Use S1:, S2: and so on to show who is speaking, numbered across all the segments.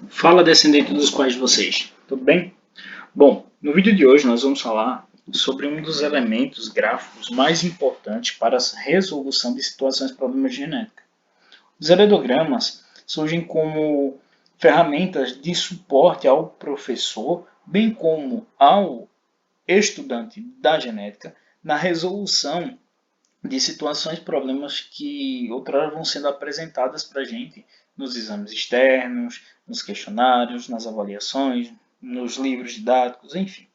S1: Fala, descendente dos pais de vocês, tudo bem? Bom, no vídeo de hoje nós vamos falar sobre um dos elementos gráficos mais importantes para a resolução de situações de problemas de genética. Os heredogramas surgem como ferramentas de suporte ao professor, bem como ao estudante da genética, na resolução de situações, problemas que outrora vão sendo apresentadas para a gente nos exames externos, nos questionários, nas avaliações, nos livros didáticos, enfim.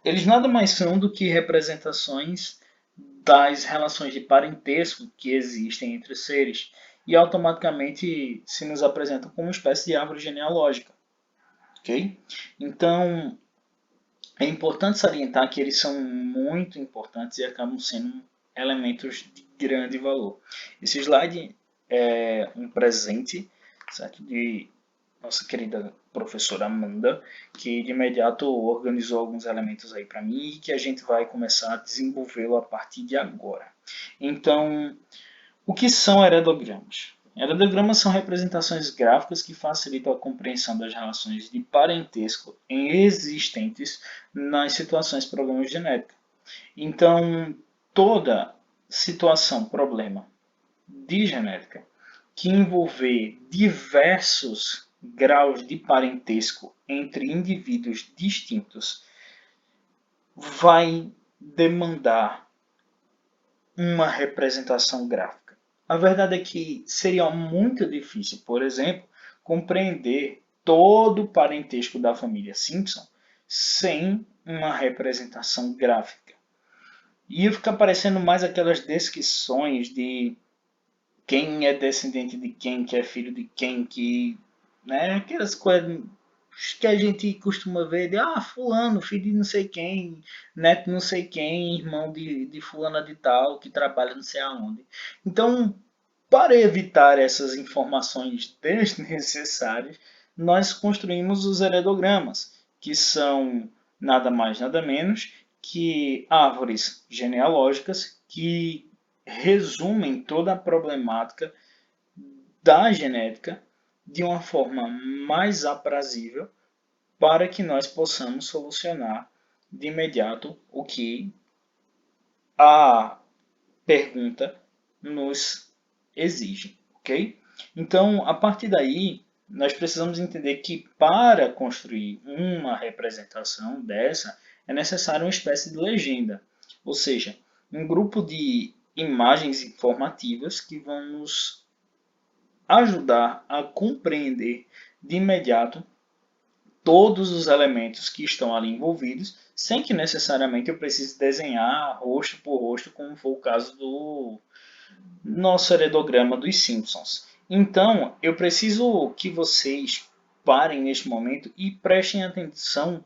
S1: Eles nada mais são do que representações das relações de parentesco que existem entre seres e automaticamente se nos apresentam como uma espécie de árvore genealógica. Ok? Então, é importante salientar que eles são muito importantes e acabam sendo elementos de grande valor. Esse slide é um presente, certo, de nossa querida professora Amanda, que de imediato organizou alguns elementos aí para mim e que a gente vai começar a desenvolvê-lo a partir de agora. Então, o que são heredogramas? Heredogramas são representações gráficas que facilitam a compreensão das relações de parentesco existentes nas situações de problemas genéticos. Então, toda situação, problema de genética que envolver diversos graus de parentesco entre indivíduos distintos vai demandar uma representação gráfica. A verdade é que seria muito difícil, por exemplo, compreender todo o parentesco da família Simpson sem uma representação gráfica. E fica parecendo mais aquelas descrições de quem é descendente de quem, que é filho de quem, que, né, aquelas coisas que a gente costuma ver de fulano, filho de não sei quem, neto de não sei quem, irmão de fulana de tal, que trabalha não sei aonde. Então, para evitar essas informações desnecessárias, nós construímos os heredogramas, que são nada mais nada menos que árvores genealógicas que resumem toda a problemática da genética de uma forma mais aprazível para que nós possamos solucionar de imediato o que a pergunta nos exige, ok? Então, a partir daí, nós precisamos entender que para construir uma representação dessa, é necessário uma espécie de legenda, ou seja, um grupo de imagens informativas que vão nos ajudar a compreender de imediato todos os elementos que estão ali envolvidos, sem que necessariamente eu precise desenhar rosto por rosto, como foi o caso do nosso heredograma dos Simpsons. Então, eu preciso que vocês parem neste momento e prestem atenção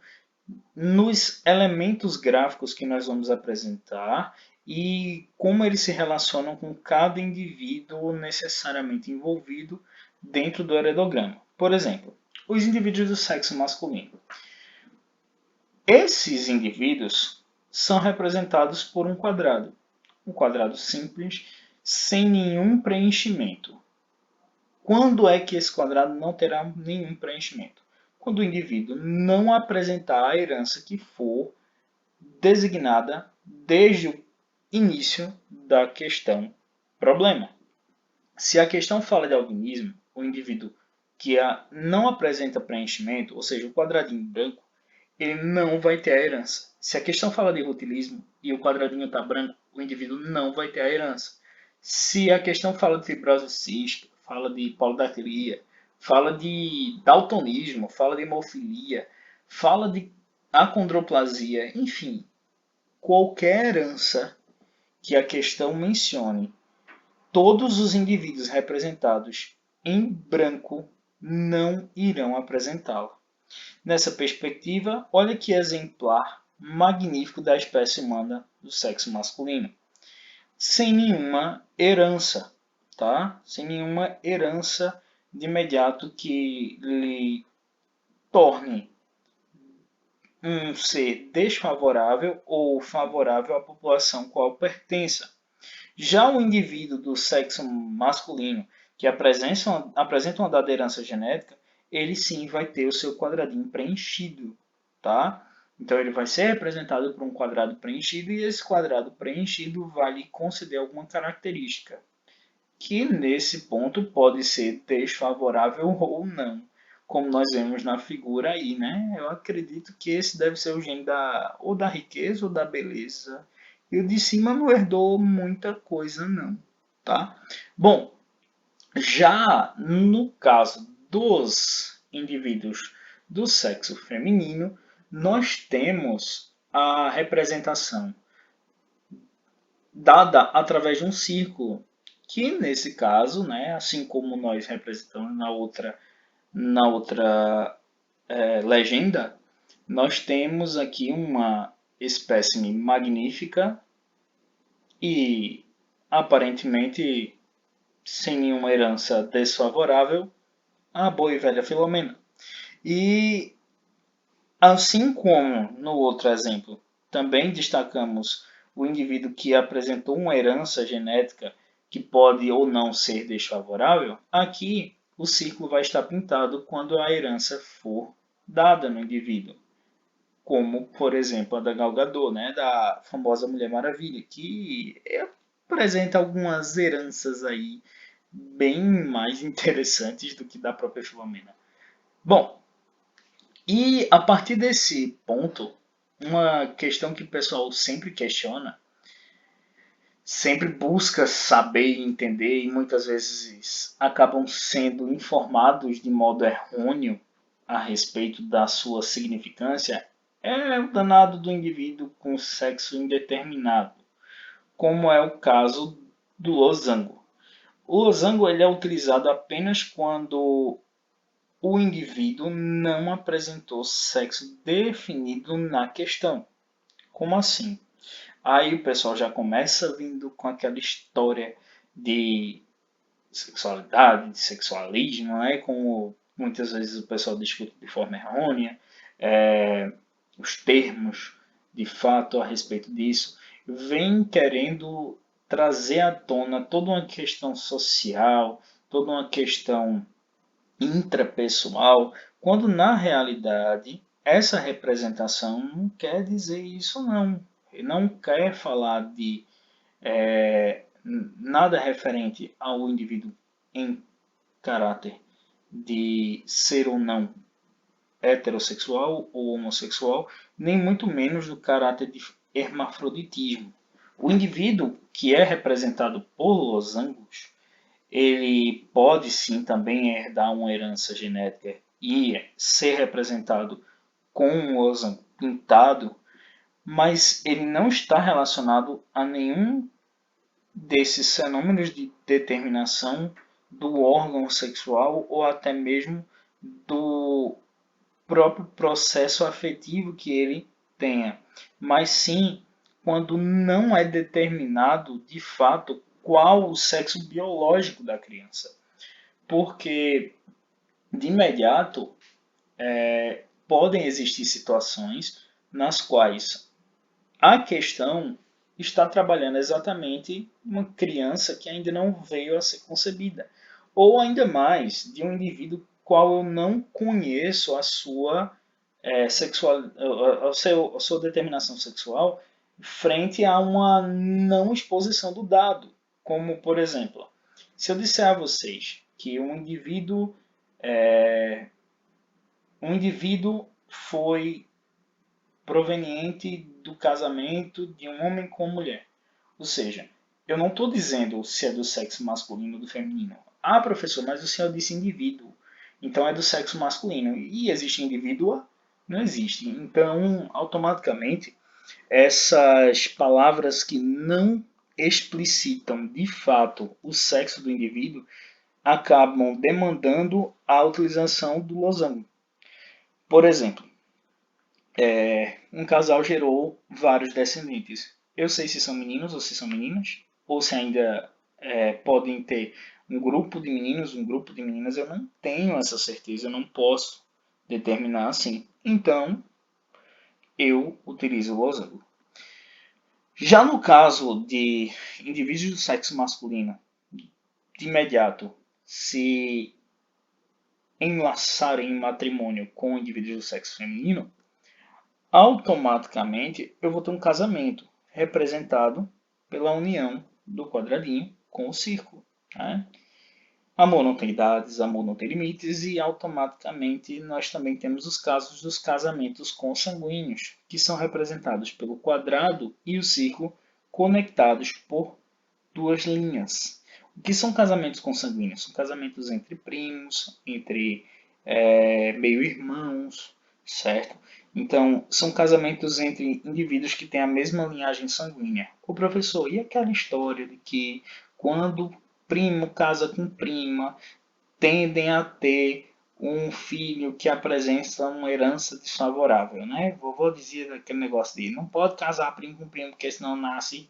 S1: nos elementos gráficos que nós vamos apresentar e como eles se relacionam com cada indivíduo necessariamente envolvido dentro do heredograma. Por exemplo, os indivíduos do sexo masculino. Esses indivíduos são representados por um quadrado simples, sem nenhum preenchimento. Quando é que esse quadrado não terá nenhum preenchimento? Quando o indivíduo não apresentar a herança que for designada desde o início da questão problema. Se a questão fala de albinismo, o indivíduo que não apresenta preenchimento, ou seja, o quadradinho branco, ele não vai ter a herança. Se a questão fala de rutilismo e o quadradinho está branco, o indivíduo não vai ter a herança. Se a questão fala de fibrose cística, fala de polidactilia, fala de daltonismo, fala de hemofilia, fala de acondroplasia, enfim, qualquer herança que a questão mencione, todos os indivíduos representados em branco não irão apresentá-la. Nessa perspectiva, olha que exemplar magnífico da espécie humana do sexo masculino. Sem nenhuma herança, tá? Sem nenhuma herança de imediato que lhe torne um ser desfavorável ou favorável à população qual pertença. Já o indivíduo do sexo masculino que apresenta uma dada herança genética, ele sim vai ter o seu quadradinho preenchido, tá? Então ele vai ser representado por um quadrado preenchido e esse quadrado preenchido vai lhe conceder alguma característica, que nesse ponto pode ser desfavorável ou não, como nós vemos na figura aí, né? Eu acredito que esse deve ser o gene ou da riqueza ou da beleza. E o de cima não herdou muita coisa não, tá? Bom, já no caso dos indivíduos do sexo feminino, nós temos a representação dada através de um círculo, que nesse caso, né, assim como nós representamos na outra legenda, nós temos aqui uma espécime magnífica e aparentemente sem nenhuma herança desfavorável, a boa e velha Filomena. E assim como no outro exemplo, também destacamos o indivíduo que apresentou uma herança genética que pode ou não ser desfavorável, aqui o círculo vai estar pintado quando a herança for dada no indivíduo, como, por exemplo, a da Gal Gadot, né, da famosa Mulher Maravilha, que apresenta algumas heranças aí bem mais interessantes do que da própria Filomena. Bom, e a partir desse ponto, uma questão que o pessoal sempre questiona, sempre busca saber e entender e muitas vezes acabam sendo informados de modo errôneo a respeito da sua significância, é o danado do indivíduo com sexo indeterminado, como é o caso do losango. O losango ele é utilizado apenas quando o indivíduo não apresentou sexo definido na questão. Como assim? Aí o pessoal já começa vindo com aquela história de sexualidade, de sexualismo, né? Como muitas vezes o pessoal discute de forma errônea, os termos de fato a respeito disso, vem querendo trazer à tona toda uma questão social, toda uma questão intrapessoal, quando na realidade essa representação não quer dizer isso não. Não quer falar de nada referente ao indivíduo em caráter de ser ou não heterossexual ou homossexual, nem muito menos do caráter de hermafroditismo. O indivíduo que é representado por losangos, ele pode sim também herdar uma herança genética e ser representado com um losango pintado, mas ele não está relacionado a nenhum desses fenômenos de determinação do órgão sexual ou até mesmo do próprio processo afetivo que ele tenha, mas sim quando não é determinado de fato qual o sexo biológico da criança. Porque de imediato podem existir situações nas quais a questão está trabalhando exatamente uma criança que ainda não veio a ser concebida. Ou ainda mais, de um indivíduo qual eu não conheço a sua, a sua determinação sexual frente a uma não exposição do dado. Como, por exemplo, se eu disser a vocês que um indivíduo foi proveniente do casamento de um homem com mulher. Ou seja, eu não estou dizendo se é do sexo masculino ou do feminino. Ah, professor, mas o senhor disse indivíduo. Então é do sexo masculino. E existe indivíduo? Não existe. Então, automaticamente, essas palavras que não explicitam de fato o sexo do indivíduo acabam demandando a utilização do losango. Por exemplo, um casal gerou vários descendentes. Eu sei se são meninos ou se são meninas, ou se ainda podem ter um grupo de meninos, um grupo de meninas. Eu não tenho essa certeza, eu não posso determinar assim. Então, eu utilizo o losango. Já no caso de indivíduos do sexo masculino, de imediato, se enlaçarem em matrimônio com indivíduos do sexo feminino, automaticamente eu vou ter um casamento representado pela união do quadradinho com o círculo. Né? Amor não tem idades, amor não tem limites e automaticamente nós também temos os casos dos casamentos consanguíneos, que são representados pelo quadrado e o círculo conectados por duas linhas. O que são casamentos consanguíneos? São casamentos entre primos, entre meio-irmãos, certo? Então, são casamentos entre indivíduos que têm a mesma linhagem sanguínea. O professor, e aquela história de que quando primo casa com prima, tendem a ter um filho que apresenta uma herança desfavorável, né? Vovô dizia aquele negócio de não pode casar primo com primo, porque senão nasce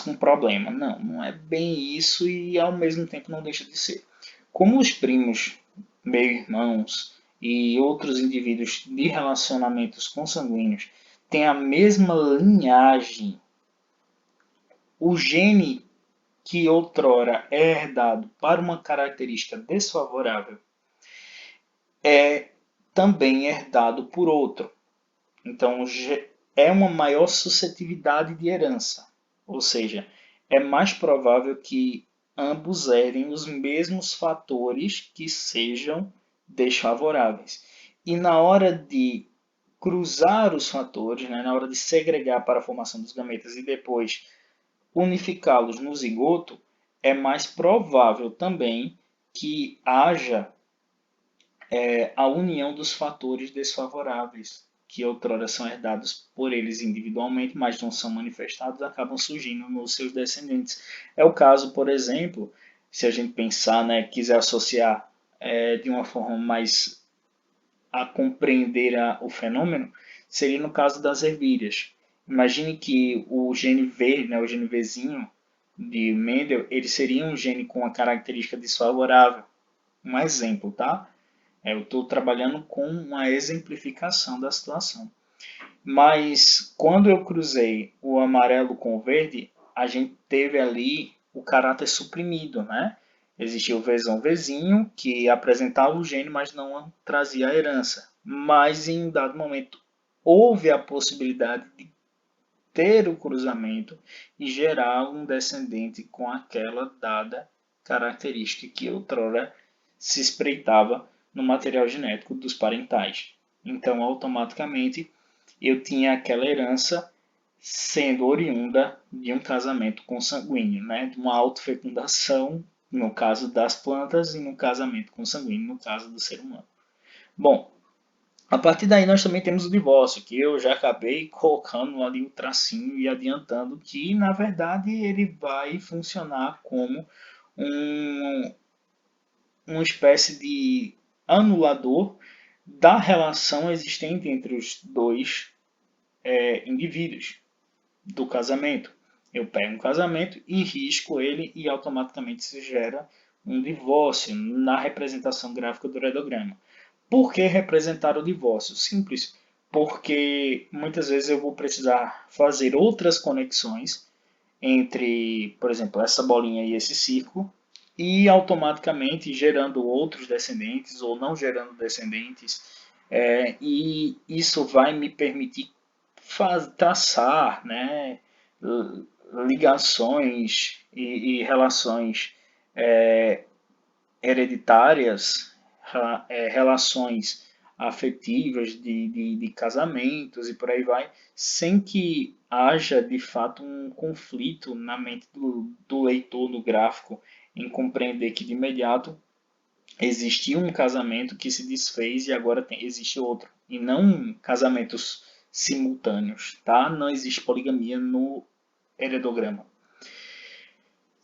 S1: com problema. Não, não é bem isso e ao mesmo tempo não deixa de ser. Como os primos, meio-irmãos e outros indivíduos de relacionamentos consanguíneos têm a mesma linhagem, o gene que outrora é herdado para uma característica desfavorável é também herdado por outro. Então, é uma maior suscetibilidade de herança, ou seja, é mais provável que ambos herem os mesmos fatores que sejam desfavoráveis. E na hora de cruzar os fatores, né, na hora de segregar para a formação dos gametas e depois unificá-los no zigoto, é mais provável também que haja a união dos fatores desfavoráveis, que outrora são herdados por eles individualmente, mas não são manifestados, acabam surgindo nos seus descendentes. É o caso, por exemplo, se a gente pensar, né, quiser associar de uma forma mais a compreender o fenômeno, seria no caso das ervilhas. Imagine que o gene V, né, o gene Vzinho de Mendel, ele seria um gene com uma característica desfavorável. Um exemplo, tá? Eu estou trabalhando com uma exemplificação da situação. Mas quando eu cruzei o amarelo com o verde, a gente teve ali o caráter suprimido, né? Existia o Vzão Vzinho, que apresentava o gene, mas não trazia a herança. Mas em um dado momento houve a possibilidade de ter o cruzamento e gerar um descendente com aquela dada característica que outrora se espreitava no material genético dos parentais. Então, automaticamente, eu tinha aquela herança sendo oriunda de um casamento consanguíneo, né? De uma autofecundação, no caso das plantas, e no casamento consanguíneo, no caso do ser humano. Bom, a partir daí nós também temos o divórcio, que eu já acabei colocando ali o tracinho e adiantando que, na verdade, ele vai funcionar como um, uma espécie de anulador da relação existente entre os dois indivíduos do casamento. Eu pego um casamento e risco ele e automaticamente se gera um divórcio na representação gráfica do uredograma. Por que representar o divórcio? Simples, porque muitas vezes eu vou precisar fazer outras conexões entre, por exemplo, essa bolinha e esse círculo, e automaticamente gerando outros descendentes ou não gerando descendentes, e isso vai me permitir traçar, né, ligações e relações hereditárias, relações afetivas de casamentos e por aí vai, sem que haja de fato um conflito na mente do leitor do gráfico em compreender que de imediato existia um casamento que se desfez e agora existe outro, e não casamentos simultâneos, tá? Não existe poligamia no heredograma.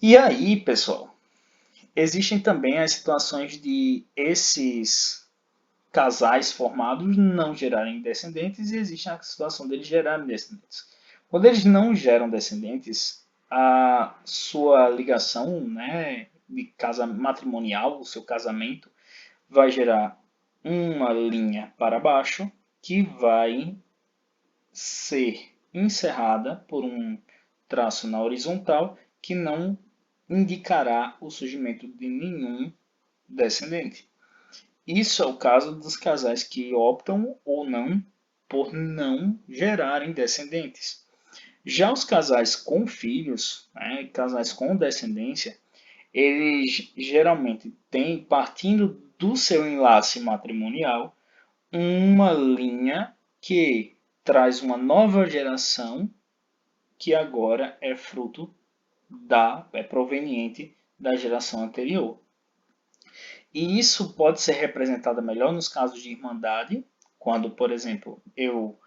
S1: E aí, pessoal, existem também as situações de esses casais formados não gerarem descendentes e existe a situação deles gerarem descendentes. Quando eles não geram descendentes, a sua ligação, né, de casa matrimonial, o seu casamento, vai gerar uma linha para baixo que vai ser encerrada por um traço na horizontal que não indicará o surgimento de nenhum descendente. Isso é o caso dos casais que optam ou não por não gerarem descendentes. Já os casais com filhos, né, casais com descendência, eles geralmente têm, partindo do seu enlace matrimonial, uma linha que traz uma nova geração que agora é fruto é proveniente da geração anterior. E isso pode ser representado melhor nos casos de irmandade, quando, por exemplo, eu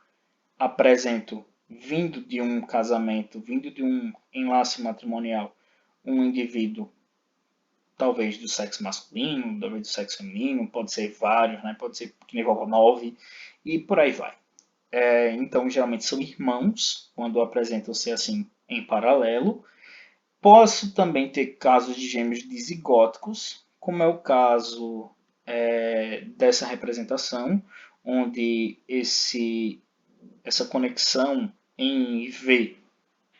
S1: apresento, vindo de um casamento, vindo de um enlace matrimonial, um indivíduo talvez do sexo masculino, talvez do sexo feminino, pode ser vários, né? Pode ser que nem 9 e por aí vai. Então, geralmente são irmãos, quando apresentam-se assim em paralelo. Posso também ter casos de gêmeos dizigóticos, como é o caso dessa representação, onde essa conexão em V,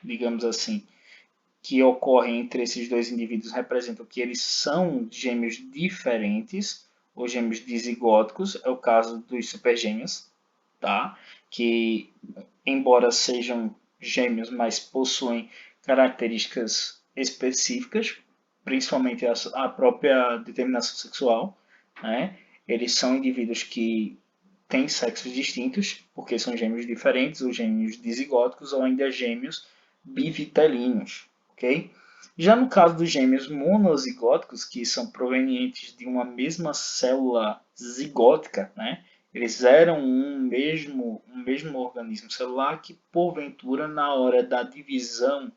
S1: digamos assim, que ocorre entre esses dois indivíduos representam que eles são gêmeos diferentes, ou gêmeos dizigóticos, é o caso dos supergêmeos, tá? Que, embora sejam gêmeos, mas possuem características específicas, principalmente a própria determinação sexual, né? Eles são indivíduos que têm sexos distintos, porque são gêmeos diferentes, ou gêmeos dizigóticos, ou ainda gêmeos bivitelinos, ok? Já no caso dos gêmeos monozigóticos, que são provenientes de uma mesma célula zigótica, né? Eles eram um mesmo organismo celular que, porventura, na hora da divisão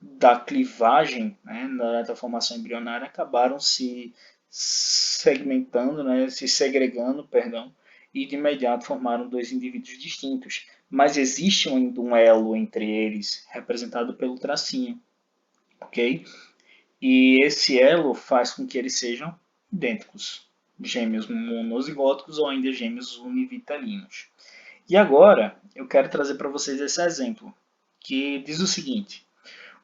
S1: da clivagem, né, da formação embrionária, acabaram se segmentando, né, se segregando, perdão, e de imediato formaram dois indivíduos distintos. Mas existe ainda um elo entre eles, representado pelo tracinho, ok? E esse elo faz com que eles sejam idênticos, gêmeos monozigóticos ou ainda gêmeos univitelinos. E agora eu quero trazer para vocês esse exemplo, que diz o seguinte: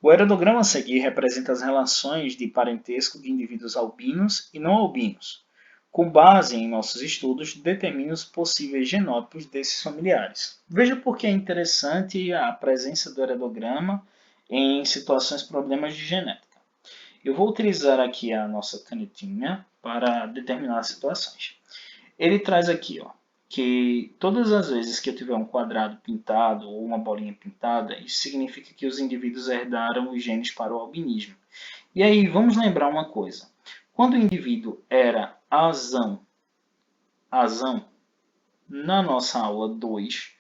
S1: o heredograma a seguir representa as relações de parentesco de indivíduos albinos e não albinos. Com base em nossos estudos, determina os possíveis genótipos desses familiares. Veja por que é interessante a presença do heredograma em situações problemas de genética. Eu vou utilizar aqui a nossa canetinha para determinar as situações. Ele traz aqui, ó, que todas as vezes que eu tiver um quadrado pintado ou uma bolinha pintada, isso significa que os indivíduos herdaram os genes para o albinismo. E aí, vamos lembrar uma coisa. Quando o indivíduo era azão, na nossa aula 2,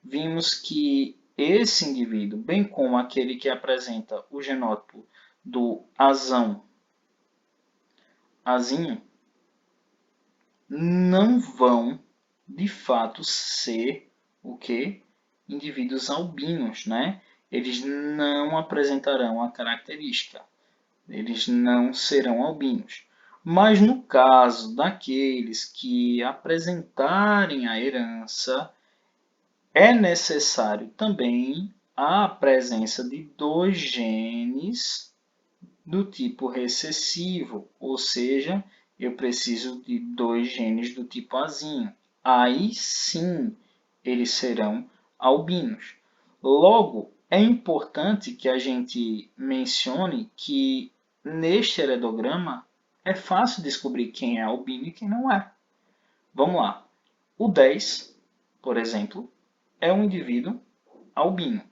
S1: vimos que esse indivíduo, bem como aquele que apresenta o genótipo do azinho, não vão de fato ser o que? Indivíduos albinos, né? Eles não apresentarão a característica. Eles não serão albinos. Mas no caso daqueles que apresentarem a herança, é necessário também a presença de dois genes do tipo recessivo, ou seja, eu preciso de dois genes do tipo Azinho. Aí sim eles serão albinos. Logo, é importante que a gente mencione que neste heredograma é fácil descobrir quem é albino e quem não é. Vamos lá. O 10, por exemplo, é um indivíduo albino,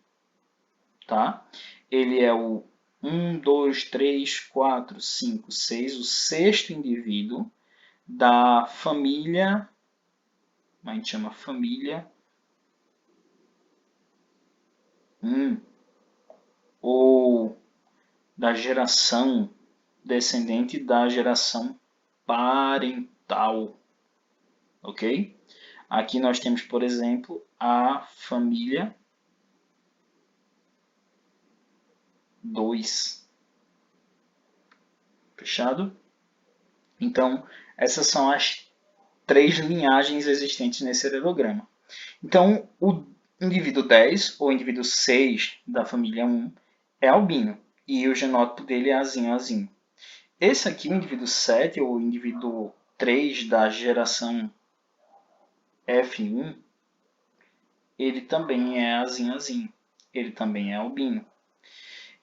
S1: tá? Ele é o 1, 2, 3, 4, 5, 6, o sexto indivíduo da família, a gente chama família 1, ou da geração descendente da geração parental, ok? Aqui nós temos, por exemplo, a família 2. Fechado? Então, essas são as três linhagens existentes nesse heredograma. Então, o indivíduo 10 ou indivíduo 6 da família 1 é albino e o genótipo dele é azinho. Esse aqui, o indivíduo 7 ou o indivíduo 3 da geração F1, ele também é azinho. Ele também é albino.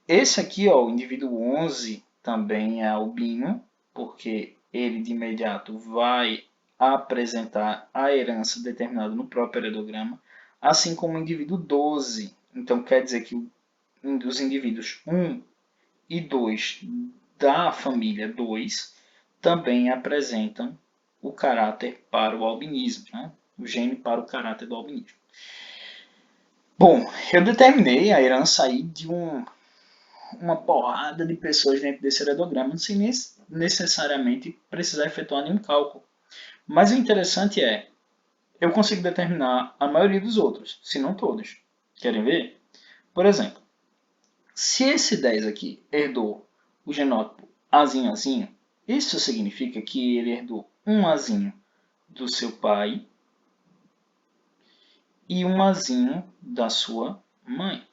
S1: Esse aqui, ó, o indivíduo 11, também é albino, porque ele de imediato vai apresentar a herança determinada no próprio heredograma, assim como o indivíduo 12. Então, quer dizer que os indivíduos 1 e 2 da família 2 também apresentam o caráter para o albinismo, né? O gene para o caráter do albinismo. Bom, eu determinei a herança aí de uma porrada de pessoas dentro desse heredograma, sem necessariamente precisar efetuar nenhum cálculo. Mas o interessante é, eu consigo determinar a maioria dos outros, se não todos. Querem ver? Por exemplo, se esse 10 aqui herdou o genótipo Azinho, isso significa que ele herdou um Azinho do seu pai e um Azinho da sua mãe.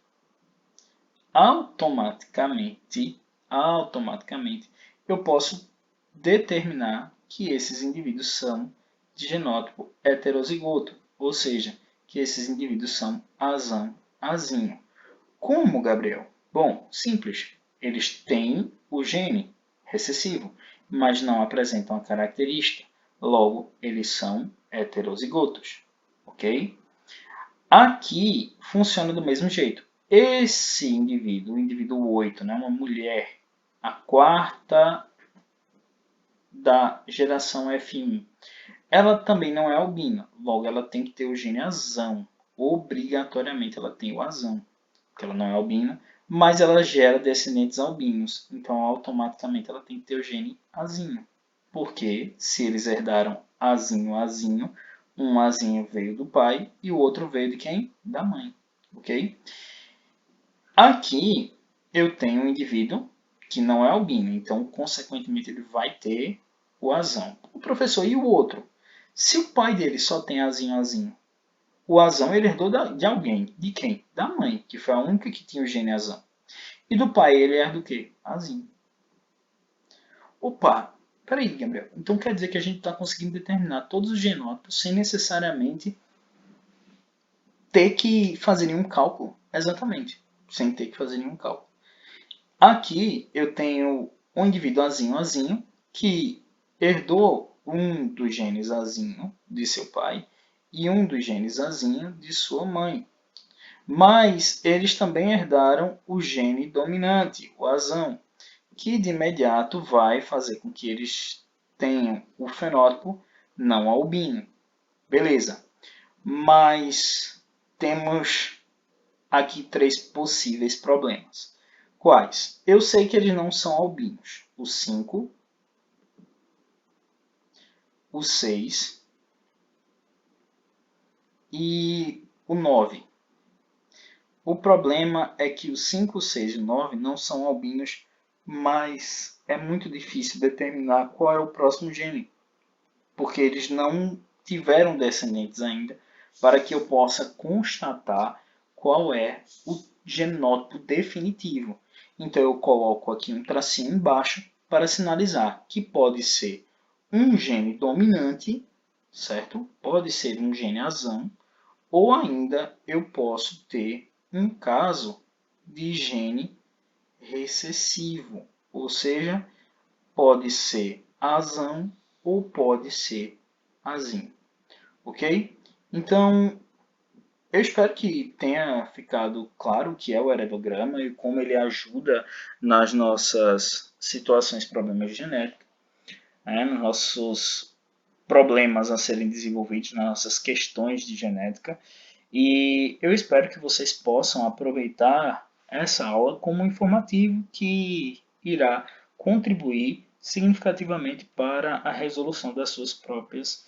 S1: Automaticamente, eu posso determinar que esses indivíduos são de genótipo heterozigoto, ou seja, que esses indivíduos são Azinho. Como, Gabriel? Bom, simples. Eles têm o gene recessivo, mas não apresentam a característica. Logo, eles são heterozigotos. Ok? Aqui funciona do mesmo jeito. Esse indivíduo, o indivíduo 8, né, uma mulher, a quarta da geração F1, ela também não é albina. Logo, ela tem que ter o gene azão. Obrigatoriamente ela tem o azão, porque ela não é albina, mas ela gera descendentes albinos. Então, automaticamente ela tem que ter o gene azinho. Porque se eles herdaram azinho, um azinho veio do pai e o outro veio de quem? Da mãe. Ok? Aqui eu tenho um indivíduo que não é albino, então, consequentemente, ele vai ter o azão. O professor, e o outro? Se o pai dele só tem azinho, o azão ele herdou de alguém. De quem? Da mãe, que foi a única que tinha o gene azão. E do pai ele herda o quê? Azinho. Opa, peraí, Gabriel. Então quer dizer que a gente está conseguindo determinar todos os genótipos sem necessariamente ter que fazer nenhum cálculo? Exatamente, sem ter que fazer nenhum cálculo. Aqui eu tenho um indivíduo azinho, que herdou um dos genes azinho de seu pai e um dos genes azinho de sua mãe. Mas eles também herdaram o gene dominante, o azão, que de imediato vai fazer com que eles tenham o fenótipo não albino. Beleza. Mas temos aqui 3 possíveis problemas. Quais? Eu sei que eles não são albinos. O 5, o 6 e o 9. O problema é que o 5, o 6 e o 9 não são albinos, mas é muito difícil determinar qual é o próximo gene, porque eles não tiveram descendentes ainda para que eu possa constatar qual é o genótipo definitivo. Então eu coloco aqui um tracinho embaixo para sinalizar que pode ser um gene dominante, certo? Pode ser um gene azão, ou ainda eu posso ter um caso de gene recessivo, ou seja, pode ser azão ou pode ser azinho, ok? Então, eu espero que tenha ficado claro o que é o heredograma e como ele ajuda nas nossas situações, problemas genéticos, né, nos nossos problemas a serem desenvolvidos, nas nossas questões de genética. E eu espero que vocês possam aproveitar essa aula como um informativo que irá contribuir significativamente para a resolução das suas próprias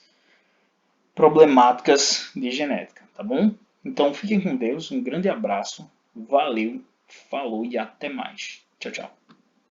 S1: problemáticas de genética, tá bom? Então fiquem com Deus, um grande abraço, valeu, falou e até mais. Tchau, tchau.